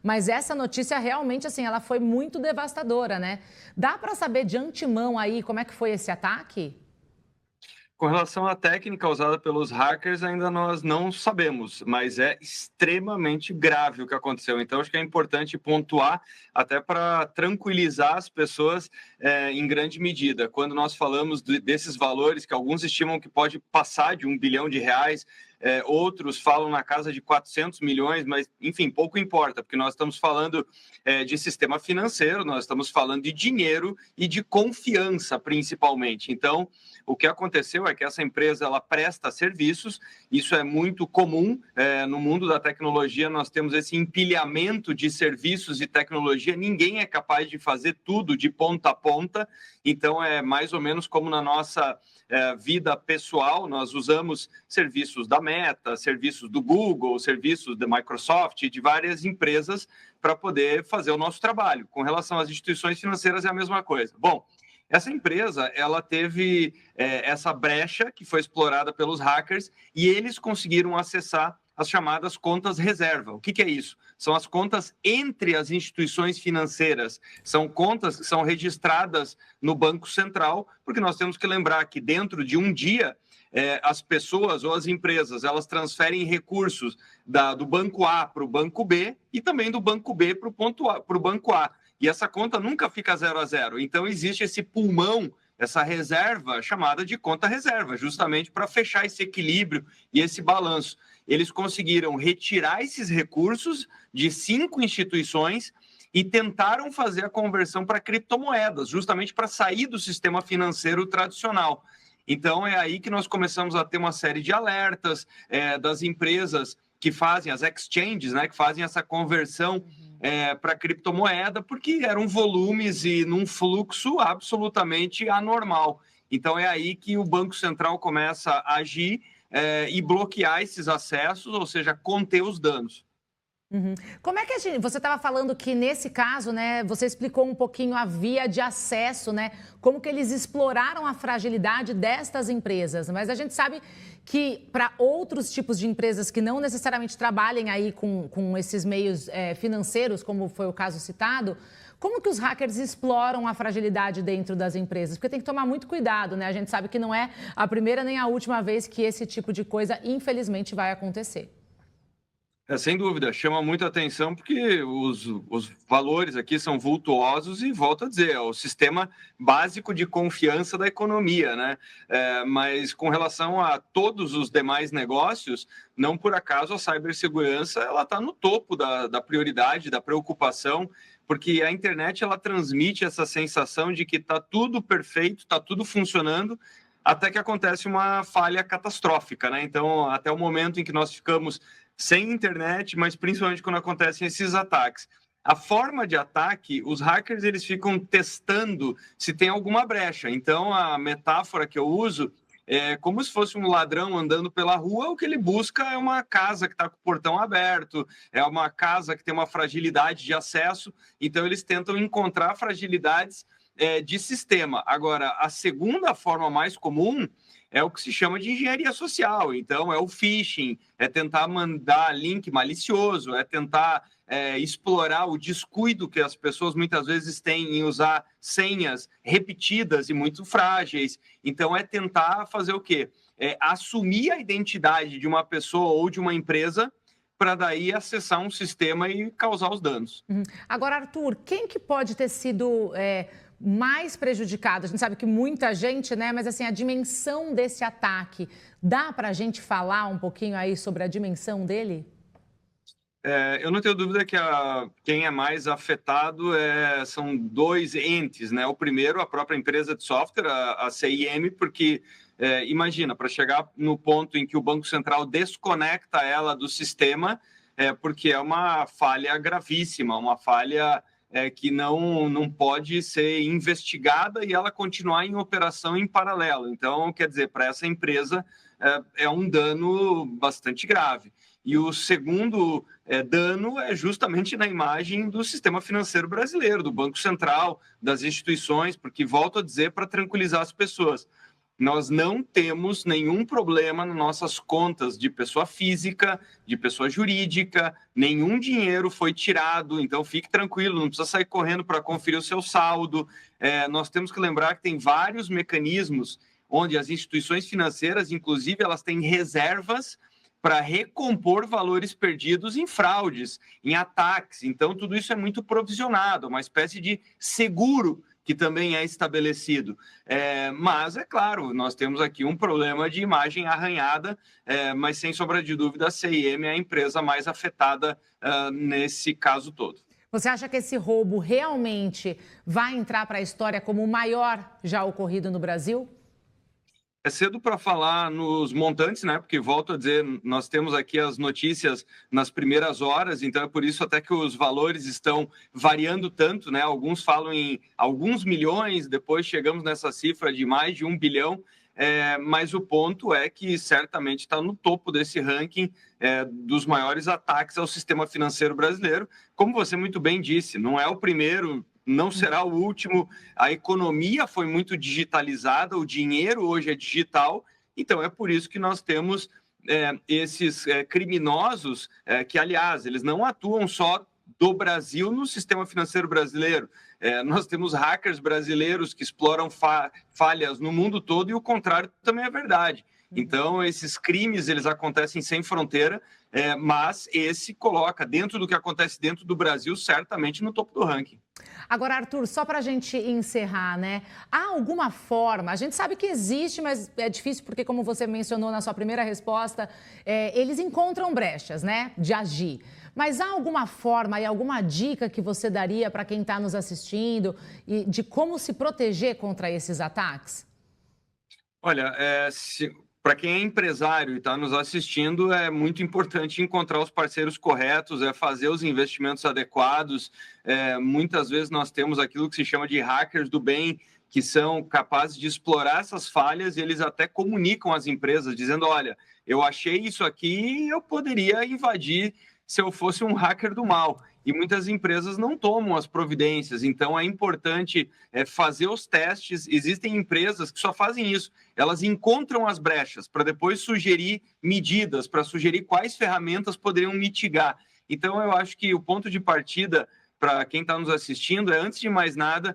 Mas essa notícia realmente, assim, ela foi muito devastadora, né? Dá para saber de antemão aí como é que foi esse ataque? Com relação à técnica usada pelos hackers, ainda nós não sabemos, mas é extremamente grave o que aconteceu. Então, acho que é importante pontuar até para tranquilizar as pessoas em grande medida. Quando nós falamos desses valores, que alguns estimam que pode passar de R$ 1 bilhão, outros falam na casa de 400 milhões, mas, enfim, pouco importa, porque nós estamos falando de sistema financeiro, nós estamos falando de dinheiro e de confiança, principalmente. Então, o que aconteceu é que essa empresa ela presta serviços, isso é muito comum no mundo da tecnologia, nós temos esse empilhamento de serviços e tecnologia, ninguém é capaz de fazer tudo de ponta a ponta, então é mais ou menos como na nossa vida pessoal, nós usamos serviços da Meta, serviços do Google, serviços da Microsoft, de várias empresas para poder fazer o nosso trabalho. Com relação às instituições financeiras é a mesma coisa. Bom, essa empresa, ela teve essa brecha que foi explorada pelos hackers e eles conseguiram acessar as chamadas contas reserva. O que é isso? São as contas entre as instituições financeiras. São contas que são registradas no Banco Central, porque nós temos que lembrar que dentro de um dia, as pessoas ou as empresas, elas transferem recursos do Banco A para o Banco B e também do Banco B para o Banco A. E essa conta nunca fica 0 a 0. Então, existe esse pulmão, essa reserva chamada de conta reserva, justamente para fechar esse equilíbrio e esse balanço. Eles conseguiram retirar esses recursos de 5 instituições e tentaram fazer a conversão para criptomoedas, justamente para sair do sistema financeiro tradicional. Então, é aí que nós começamos a ter uma série de alertas das empresas que fazem, as exchanges, né, que fazem essa conversão para criptomoeda, porque eram volumes e num fluxo absolutamente anormal. Então, é aí que o Banco Central começa a agir e bloquear esses acessos, ou seja, conter os danos. Uhum. Como é que você estava falando que nesse caso, né, você explicou um pouquinho a via de acesso, né, como que eles exploraram a fragilidade destas empresas, mas a gente sabe que para outros tipos de empresas que não necessariamente trabalhem aí com esses meios financeiros, como foi o caso citado, como que os hackers exploram a fragilidade dentro das empresas? Porque tem que tomar muito cuidado, né? A gente sabe que não é a primeira nem a última vez que esse tipo de coisa, infelizmente, vai acontecer. Sem dúvida, chama muita atenção porque os valores aqui são vultuosos e, volto a dizer, é o sistema básico de confiança da economia, né? Mas com relação a todos os demais negócios, não por acaso a cibersegurança ela está no topo da prioridade, da preocupação, porque a internet ela transmite essa sensação de que está tudo perfeito, está tudo funcionando, até que acontece uma falha catastrófica, né? Então, até o momento em que nós ficamos sem internet, mas principalmente quando acontecem esses ataques. A forma de ataque, os hackers eles ficam testando se tem alguma brecha. Então, a metáfora que eu uso é como se fosse um ladrão andando pela rua, o que ele busca é uma casa que está com o portão aberto, é uma casa que tem uma fragilidade de acesso, então eles tentam encontrar fragilidades de sistema. Agora, a segunda forma mais comum é o que se chama de engenharia social. Então, é o phishing, é tentar mandar link malicioso, é tentar explorar o descuido que as pessoas muitas vezes têm em usar senhas repetidas e muito frágeis. Então, é tentar fazer o quê? Assumir a identidade de uma pessoa ou de uma empresa para daí acessar um sistema e causar os danos. Uhum. Agora, Arthur, quem que pode ter sido mais prejudicado? A gente sabe que muita gente, né? Mas assim, a dimensão desse ataque, dá para a gente falar um pouquinho aí sobre a dimensão dele? Eu não tenho dúvida que quem é mais afetado são dois entes, né? O primeiro, a própria empresa de software, a CIM, porque imagina, para chegar no ponto em que o Banco Central desconecta ela do sistema, porque é uma falha gravíssima, uma falha que não pode ser investigada e ela continuar em operação em paralelo. Então, quer dizer, para essa empresa é um dano bastante grave. E o segundo dano é justamente na imagem do sistema financeiro brasileiro, do Banco Central, das instituições, porque, volto a dizer, para tranquilizar as pessoas, nós não temos nenhum problema nas nossas contas de pessoa física, de pessoa jurídica, nenhum dinheiro foi tirado, então fique tranquilo, não precisa sair correndo para conferir o seu saldo. Nós temos que lembrar que tem vários mecanismos onde as instituições financeiras, inclusive, elas têm reservas para recompor valores perdidos em fraudes, em ataques. Então, tudo isso é muito provisionado, uma espécie de seguro que também é estabelecido. Mas, é claro, nós temos aqui um problema de imagem arranhada, mas, sem sombra de dúvida, a CIM é a empresa mais afetada nesse caso todo. Você acha que esse roubo realmente vai entrar para a história como o maior já ocorrido no Brasil? É cedo para falar nos montantes, né? Porque, volto a dizer, nós temos aqui as notícias nas primeiras horas, então é por isso até que os valores estão variando tanto, né? Alguns falam em alguns milhões, depois chegamos nessa cifra de mais de 1 bilhão, mas o ponto é que certamente está no topo desse ranking dos maiores ataques ao sistema financeiro brasileiro. Como você muito bem disse, não é o primeiro, não será o último. A economia foi muito digitalizada, o dinheiro hoje é digital, então é por isso que nós temos esses criminosos que, aliás, eles não atuam só do Brasil no sistema financeiro brasileiro. Nós temos hackers brasileiros que exploram falhas no mundo todo e o contrário também é verdade. Então, esses crimes, eles acontecem sem fronteira, mas esse coloca, dentro do que acontece dentro do Brasil, certamente no topo do ranking. Agora, Arthur, só para a gente encerrar, né? Há alguma forma, a gente sabe que existe, mas é difícil porque, como você mencionou na sua primeira resposta, eles encontram brechas, né, de agir. Mas há alguma forma e alguma dica que você daria para quem está nos assistindo e de como se proteger contra esses ataques? Olha, para quem é empresário e está nos assistindo, é muito importante encontrar os parceiros corretos, fazer os investimentos adequados. Muitas vezes nós temos aquilo que se chama de hackers do bem, que são capazes de explorar essas falhas e eles até comunicam às empresas, dizendo, olha, eu achei isso aqui e eu poderia invadir se eu fosse um hacker do mal. E muitas empresas não tomam as providências, então é importante fazer os testes. Existem empresas que só fazem isso, elas encontram as brechas para depois sugerir medidas, para sugerir quais ferramentas poderiam mitigar. Então eu acho que o ponto de partida para quem está nos assistindo antes de mais nada,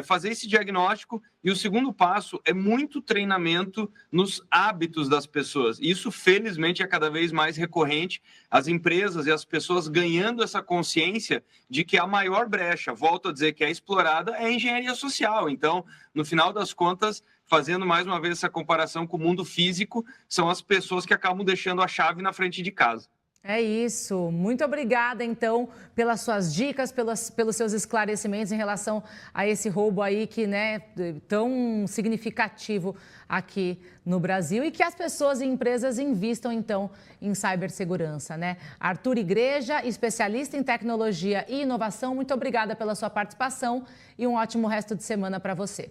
fazer esse diagnóstico, e o segundo passo é muito treinamento nos hábitos das pessoas. Isso, felizmente, é cada vez mais recorrente, as empresas e as pessoas ganhando essa consciência de que a maior brecha, volto a dizer, que é explorada, é a engenharia social. Então, no final das contas, fazendo mais uma vez essa comparação com o mundo físico, são as pessoas que acabam deixando a chave na frente de casa. É isso. Muito obrigada, então, pelas suas dicas, pelos seus esclarecimentos em relação a esse roubo aí que, né, tão significativo aqui no Brasil e que as pessoas e empresas invistam, então, em cibersegurança, né? Arthur Igreja, especialista em tecnologia e inovação, muito obrigada pela sua participação e um ótimo resto de semana para você.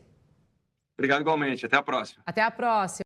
Obrigado igualmente. Até a próxima. Até a próxima.